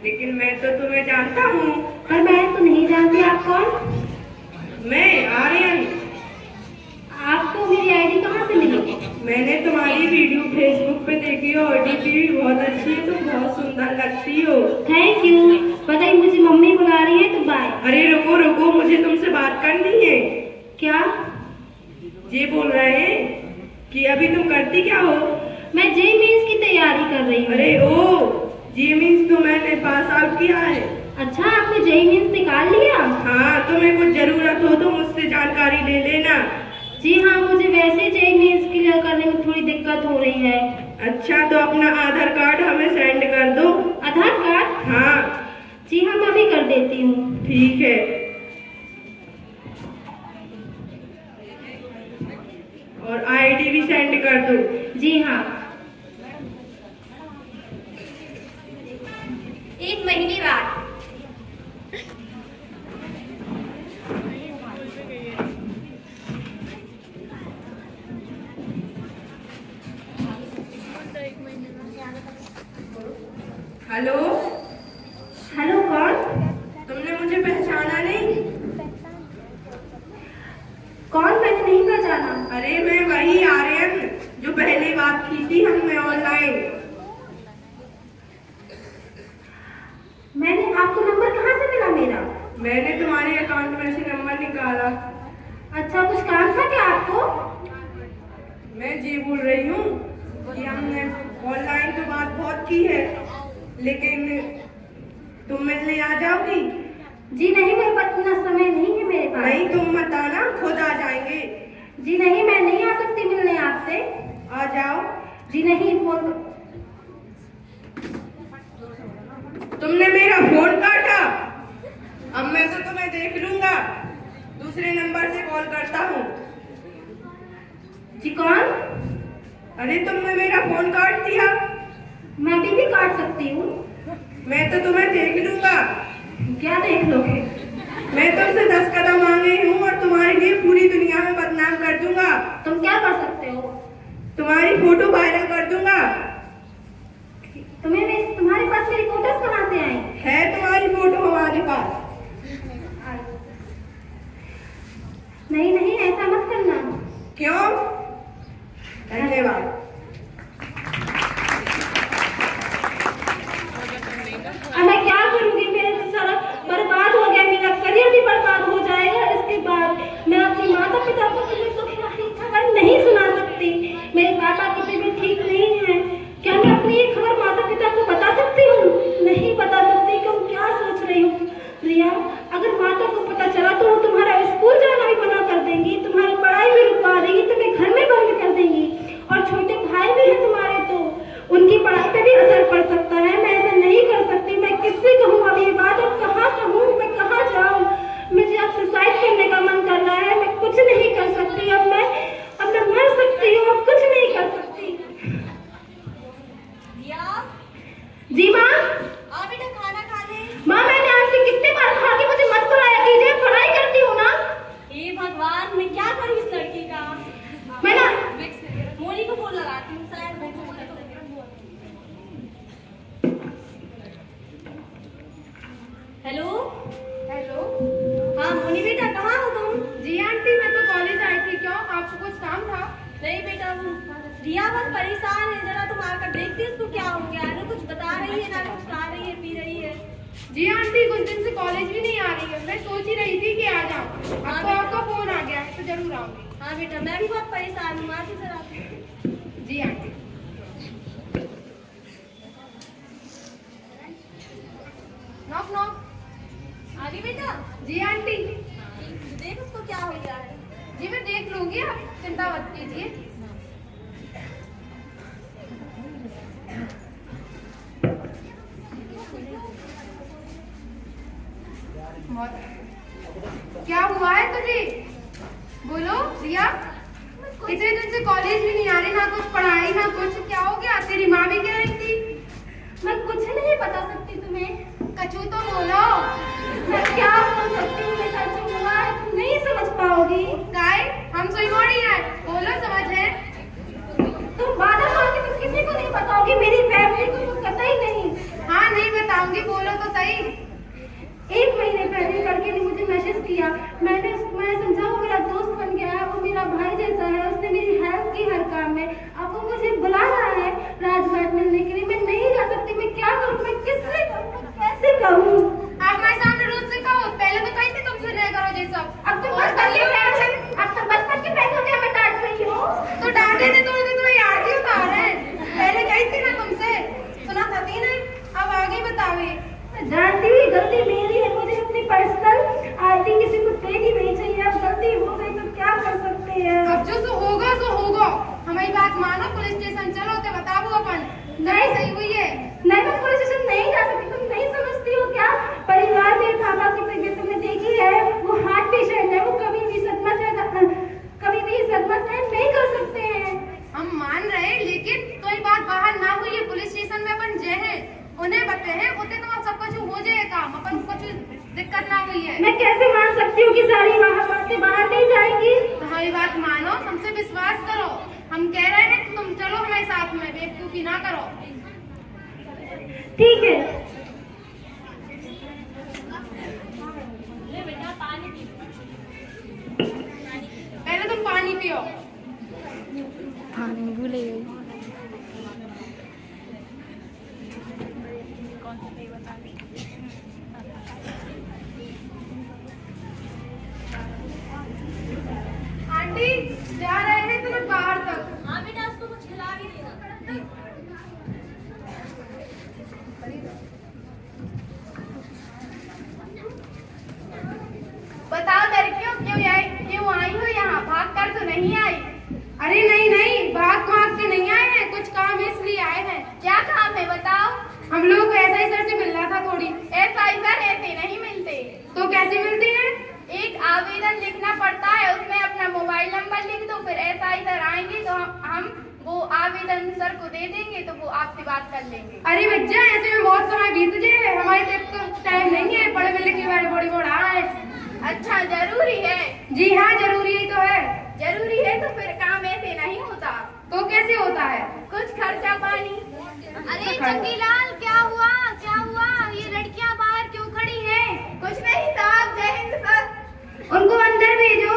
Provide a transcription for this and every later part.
लेकिन मैं तो तुम्हें जानता हूँ। पर मैं तो नहीं जानती, आप कौन? मैं आर्यन। आपको मेरी आईडी कहाँ से मिली? मैंने तुम्हारी वीडियो फेसबुक पे देखी हो, एडिट भी बहुत अच्छी है, तुम बहुत सुंदर लगती हो। Thank you. बताइए, मुझे मम्मी बुला रही है तो बाय। अरे रुको रुको, मुझे तुमसे बात करनी है। क्या? ये बोल रहे हैं कि अभी तुम करती क्या हो? मैं जे मीन्स की तैयारी कर रही हूँ। अरे ओ, जे मीन्स तो मैंने पास आउट किया है। अच्छा, आपने जे मीन्स निकाल लिया? हाँ, तुम्हें कुछ जरूरत हो तो मुझसे जानकारी ले लेना। जी हाँ, मुझे वैसे जे मीन्स क्लियर करने में थोड़ी दिक्कत हो रही है। अच्छा, तो अपना आधार कार्ड हमें सेंड कर दो। आधार कार्ड? हाँ जी हाँ, मैं अभी कर देती हूँ। ठीक है, और आईडी भी सेंड कर दो। जी हाँ। 1 महीने बाद। हेलो। हेलो, कौन? तुमने मुझे पहचाना नहीं? कौन? मैंने नहीं पहचाना। अरे मैं वही आर्यन जो पहले बात की थी हमने ऑनलाइन। मैंने आपको नंबर कहाँ से मिला मेरा? मैंने तुम्हारे अकाउंट में से नंबर निकाला। अच्छा, कुछ काम था क्या आपको? मैं जी बोल रही हूँ कि हमने ऑनलाइन तो बात बहुत की है, लेकिन तुम मिलने आ जाओगी? जी नहीं, मेरे पास इतना समय नहीं है मेरे पास। नहीं, तुम मत आना, खुद आ जाएंगे। जी नहीं, मैं नहीं आ सकती मिलने आपसे। आ जाओ। जी नहीं, फोन। तुमने मेरा फोन काटा। अब मैं तो तुम्हें देख लूंगा, दूसरे नंबर से कॉल करता हूँ। जी कौन? अरे तुमने मेरा फोन काट दिया। मैं भी काट सकती हूँ। मैं तो तुम्हें देख लूंगा। क्या देख लोगे? मैं तुमसे 10 कदम आगे हूँ और तुम्हारे लिए पूरी दुनिया में बदनाम कर दूंगा। तुम क्या कर सकते हो? तुम्हारी फोटो वायरल कर दूंगा। तुम्हारे पास मेरी फोटोज कहाँ से आई? है तुम्हारी फोटो हमारे पास। नहीं नहीं, ऐसा मत करना। क्यों? धन्यवाद। अब मैं क्या करूँगी? मेरा तो सारा बर्बाद हो गया, मेरा करियर भी बर्बाद हो जाएगा। इसके बाद मैं अपने माता पिता को खबर नहीं सुना सकती। मेरे पापा की तबीयत ठीक नहीं है। क्या मैं अपनी ये खबर माता पिता को बता सकती हूँ? नहीं बता सकती। क्यों? क्या सोच रही हूँ रिया? अगर माता को पता चला तो वो तुम्हारा स्कूल जाना भी मना कर देंगी, तुम्हारी पढ़ाई भी रुकवा देंगी, तुम्हें घर में बंद कर देंगी। और छोटे भाई भी हैं तुम्हारे, तो उनकी पढ़ाई पे भी असर पड़ सकता है। मैं ऐसा नहीं कर सकती। मैं किससे कहूँ अब ये बात? और कहाँ कहूँ? मैं कहाँ जाऊँ? मुझे अब सुसाइड करने का मन कर रहा है। मैं कुछ नहीं कर सकती। अब मैं मर सकती हूँ, अब कुछ नहीं कर सकती। जी माँ। बेटा खाना खा ले। माँ, मैंने आपसे कितने बार कहा कि मुझे मत बुलाया कीजिए, पढ़ाई करती हूँ ना। हे भगवान, मैं क्या करूँ इस लड़की का? मैं ना मोनी को फोन लगाती हूँ, शायद हेलो। हेलो। हाँ मोनी बेटा, कहाँ हो तुम? जी आंटी, मैं तो कॉलेज आई थी। क्यों, आपको कुछ काम था? नहीं बेटा, वो रिया बहुत परेशान है, जरा तुम आकर देखती उसको क्या हो गया है। ना कुछ बता रही है, ना कुछ खा रही है, पी रही है। जी आंटी, कुछ दिन से कॉलेज भी नहीं आ रही है। मैं सोच ही रही थी कि आ जाऊँ। आपका फोन आ गया तो जरूर आऊंगी। हाँ बेटा, मैं भी बहुत परेशान हूँ। आती जरा। जी आंटी। Knock knock. आ गई बेटा? जी आंटी। देख उसको क्या हो गया है। जी मैं देख लूंगी, आप चिंता मत कीजिए। क्या हुआ है तुझे? बोलो रिया। इतने दिन से कॉलेज भी नहीं आ रही, ना कुछ पढ़ाई ना कुछ। क्या हो गया? तेरी माँ भी कह रही थी। मैं कुछ नहीं बता सकती तुम्हें। कचू तो बोलो। मैं क्या बोल सकती हूँ? मेरे साथ जो हुआ है तुम नहीं समझ पाओगी। काय हम सोई मोड़ी है, बोलो समझ है। तुम वादा करो कि तुम किसी को नहीं बताओगी, मेरी फैमिली को तुम कतई नहीं। हाँ नहीं बताऊंगी, बोलो महीने पहले लड़के ने मुझे मैसेज किया। मैं समझा वो मेरा दोस्त बन गया है, वो मेरा भाई जैसा है, उसने मेरी हेल्प की हर काम में। अब वो मुझे बुला रहा है राजघाट मिलने के लिए। मैं नहीं जा सकती, मैं क्या करूँ, मैं किससे कहूँ, कैसे कहूँ? आप हमारे सामने रोज से कहो, पहले तो कही थी तुमसे नहीं करो ये सब। अब तो बचपन के पैसों के मैं डांट रही हूँ। तो डांटे थे तो याद ही उतार है। पहले कही थी ना तुमसे, सुना था ती नहीं। अब आगे बताओ। जानती हुई गलती मेरी है, मुझे अपनी पर्सनल आईडी किसी को देनी नहीं चाहिए। अब गलती हो गई तो क्या कर सकते हैं? अब जो सो होगा सो होगा। हमारी बात मानो, पुलिस स्टेशन चलो तो बताओ अपन। नहीं सही हुई है। नहीं, मैं पुलिस स्टेशन नहीं जा सकती। तुम नहीं समझती हो क्या? परिवार में पापा की तबीयत तुमने देखी है, वो हार्ट पेशेंट है, वो कभी भी सदमा सहन नहीं कर सकते हैं। हम मान रहे, लेकिन कोई बात बाहर ना हुई है। पुलिस स्टेशन में अपन जे है उन्हें बते हैं, उतने तो सब कुछ हो जाए काम, अपन कुछ दिक्कत ना हुई है। मैं कैसे मान सकती हूँ कि सारी बातें बाहर नहीं जाएंगी? तुम्हारी बात मानो, हमसे विश्वास करो। हम कह रहे हैं कि तुम चलो हमारे साथ में, बेवकूफी ना करो। ठीक है। पहले तुम पानी पियो। पानी भूले आंटी जा रहे हैं तुम्हें बाहर तक। हाँ बेटा, उसको कुछ खिला भी देना। बताओ लड़कियों, क्यों आई हो यहाँ? भाग कर तो नहीं आई? अरे नहीं, भाग के नहीं आए हैं, कुछ काम है इसलिए आए हैं। क्या काम है बताओ? हम लोग ऐसा ही सर से मिलना था थोड़ी। ऐसा ही सर ऐसे नहीं मिलते। तो कैसे मिलते हैं? एक आवेदन लिखना पड़ता है, उसमें अपना मोबाइल नंबर लिख दो, फिर ऐसा ही सर आएंगे तो हम वो आवेदन सर को दे देंगे, तो वो आपसे बात कर लेंगे। अरे बच्चा, ऐसे में बहुत समय बीत जाए, हमारे तो टाइम नहीं है, पढ़े लिखे वाले बड़ी बड़ा है। अच्छा, जरूरी है? जी हाँ, जरूरी ही तो है। जरूरी है तो फिर काम ऐसे नहीं होता। तो कैसे होता है? कुछ खर्चा पानी। अरे चंगीलाल, क्या हुआ? ये लड़कियां बाहर क्यों खड़ी हैं? कुछ नहीं साहब, जय हिंद सर। उनको अंदर भेजो।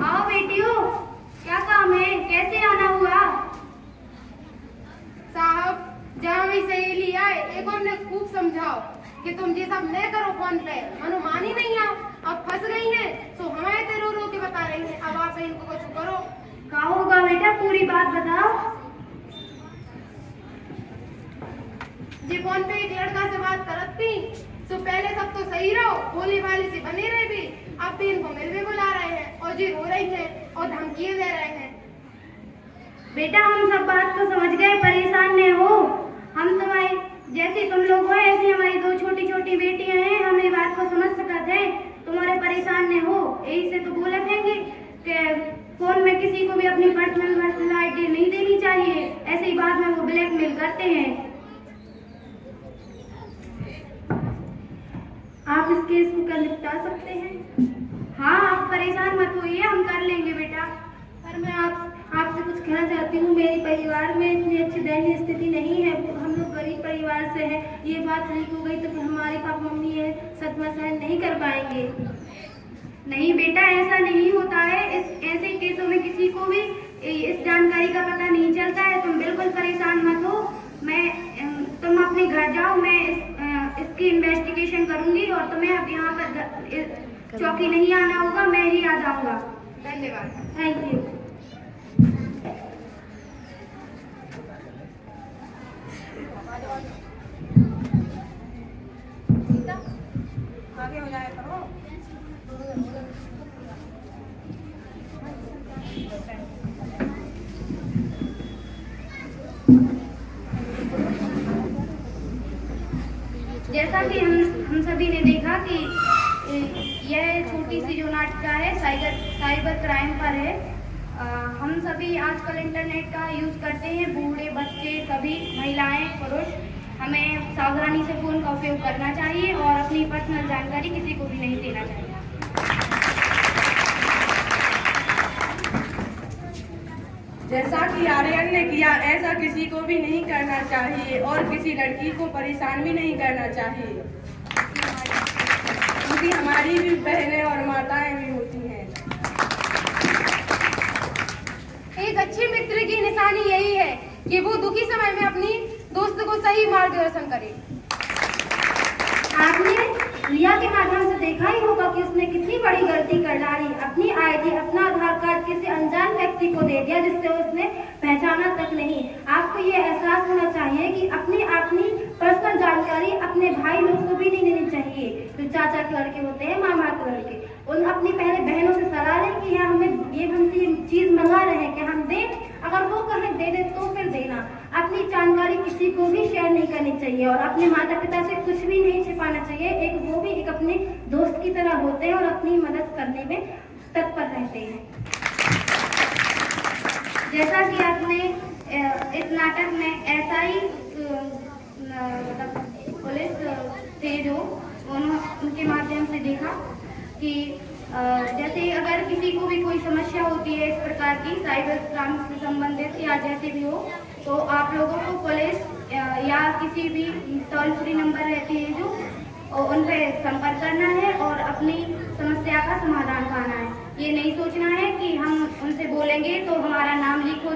आओ बेटियों, क्या काम है, कैसे आना हुआ? साहब, जहाँ हमें सहेली आए, एक हमने खूब समझाओ कि तुम ये सब न करो फोन पे, अनुमान ही नहीं आओ। अब फंस गई हैं, तो हमारे रो के बता रही हैं। अब आप इनको कुछ करो। कहा होगा बेटा, पूरी बात बताओ। जी फोन पे एक लड़का से बात करती, तो पहले सब तो सही रहो, भोली भाली से बने रहे भी। अब भी इनको मिलने बुला रहे हैं और जी रो रही है और धमकियां दे रहे हैं। बेटा, हम सब बात को समझ गए, परेशान न हो। हम तुम्हारी जैसे तुम लोग हो, ऐसी हमारी दो छोटी छोटी बेटियां हैं, हमें बात को समझ सकते हैं। तुम्हारे परेशान न हो, यही से तो बोले थे कि फोन में किसी को भी अपनी पर्सनल आईडी नहीं देनी चाहिए। ऐसे ही बाद में वो ब्लैकमेल करते हैं। आप इस केस को कर निपटा सकते हैं? हाँ, आप परेशान मत होइए, हम कर लेंगे बेटा। पर मैं आपसे कुछ कहना चाहती हूँ, मेरे परिवार में इतनी अच्छी दयनीय स्थिति नहीं है, हम लोग गरीब परिवार से हैं। ये बात लीक हो गई तो फिर हमारे पापा मम्मी ये सदमा सहन नहीं कर पाएंगे। नहीं बेटा, ऐसा नहीं होता है। ऐसे केसों में किसी को भी इस जानकारी का पता नहीं चलता है। तुम बिल्कुल परेशान मत हो। तुम अपने घर जाओ, मैं इसकी इन्वेस्टिगेशन करूंगी और तुम्हें अब यहाँ पर चौकी नहीं आना होगा, मैं ही आ जाऊंगा। धन्यवाद। Thank you. आगे हो जाए करो। जैसा कि हम सभी ने देखा कि यह छोटी सी जो नाटिका है साइबर क्राइम पर है। हम सभी आजकल इंटरनेट का यूज़ करते हैं, बूढ़े बच्चे सभी, महिलाएं पुरुष। हमें सावधानी से फ़ोन का उपयोग करना चाहिए और अपनी पर्सनल जानकारी किसी को भी नहीं देना चाहिए। जैसा कि आर्यन ने किया ऐसा किसी को भी नहीं करना चाहिए और किसी लड़की को परेशान भी नहीं करना चाहिए, क्योंकि हमारी भी बहनें और माताएं भी होती हैं। एक अच्छे मित्र की निशानी यही है कि वो दुखी समय में अपनी दोस्त को सही मार्गदर्शन करे। आपने रिया के माध्यम से देखा ही होगा कि उसने कितनी बड़ी गलती कर डाली। अपनी आईडी, अपना आधार कार्ड किसी अनजान व्यक्ति को दे दिया जिससे उसने पहचाना तक नहीं। आपको ये एहसास होना चाहिए कि अपनी पर्सनल जानकारी अपने भाई लोग को भी नहीं देनी चाहिए। जो चाचा के लड़के होते हैं, मामा के लड़के, उन अपनी पहले बहनों से सलाह लें कि हाँ हमसे ये चीज मंगा रहे हैं कि हम दें, अगर वो कहें दे दे तो फिर देना। अपनी जानकारी किसी को भी शेयर नहीं करनी चाहिए और अपने माता पिता से कुछ भी नहीं छिपाना चाहिए। वो भी एक अपने दोस्त की तरह होते हैं और अपनी मदद करने में तत्पर रहते हैं। जैसा कि आपने इस नाटक में ऐसा ही पुलिस थे जो उनके माध्यम से देखा कि जैसे अगर किसी को भी कोई समस्या होती है इस प्रकार की साइबर क्राइम से संबंधित या जैसे भी हो, तो आप लोगों को पुलिस या किसी भी टोल फ्री नंबर रहते हैं जो उन पर संपर्क करना है और अपनी समस्या का समाधान पाना है। ये नहीं सोचना है कि हम उनसे बोलेंगे तो हमारा नाम लीक हो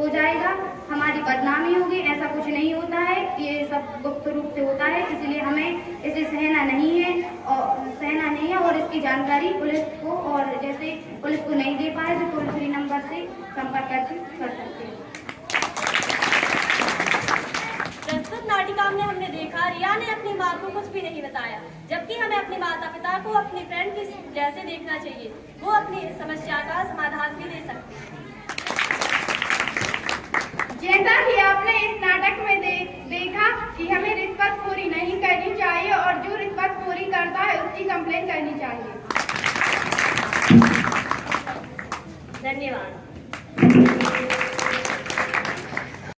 जाएगा, हमारी बदनामी होगी। ऐसा कुछ नहीं होता है, ये सब गुप्त रूप से होता है, इसलिए हमें इसे सहना नहीं है और इसकी जानकारी पुलिस को, और जैसे पुलिस को नहीं दे पाए तो टोल फ्री नंबर से संपर्क कर सकते हैं। प्रस्तुत नाटिका में हमने देखा रिया ने अपनी माँ को कुछ भी नहीं बताया, जबकि हमें अपने माता पिता को अपनी फ्रेंड की जैसे देखना चाहिए। वो अपनी समस्या का समाधान भी दे सकते हैं। जैसा कि आपने इस नाटक में देखा कि हमें रिश्वतखोरी नहीं करनी चाहिए और जो रिश्वतखोरी करता है उसकी कंप्लेंट करनी चाहिए।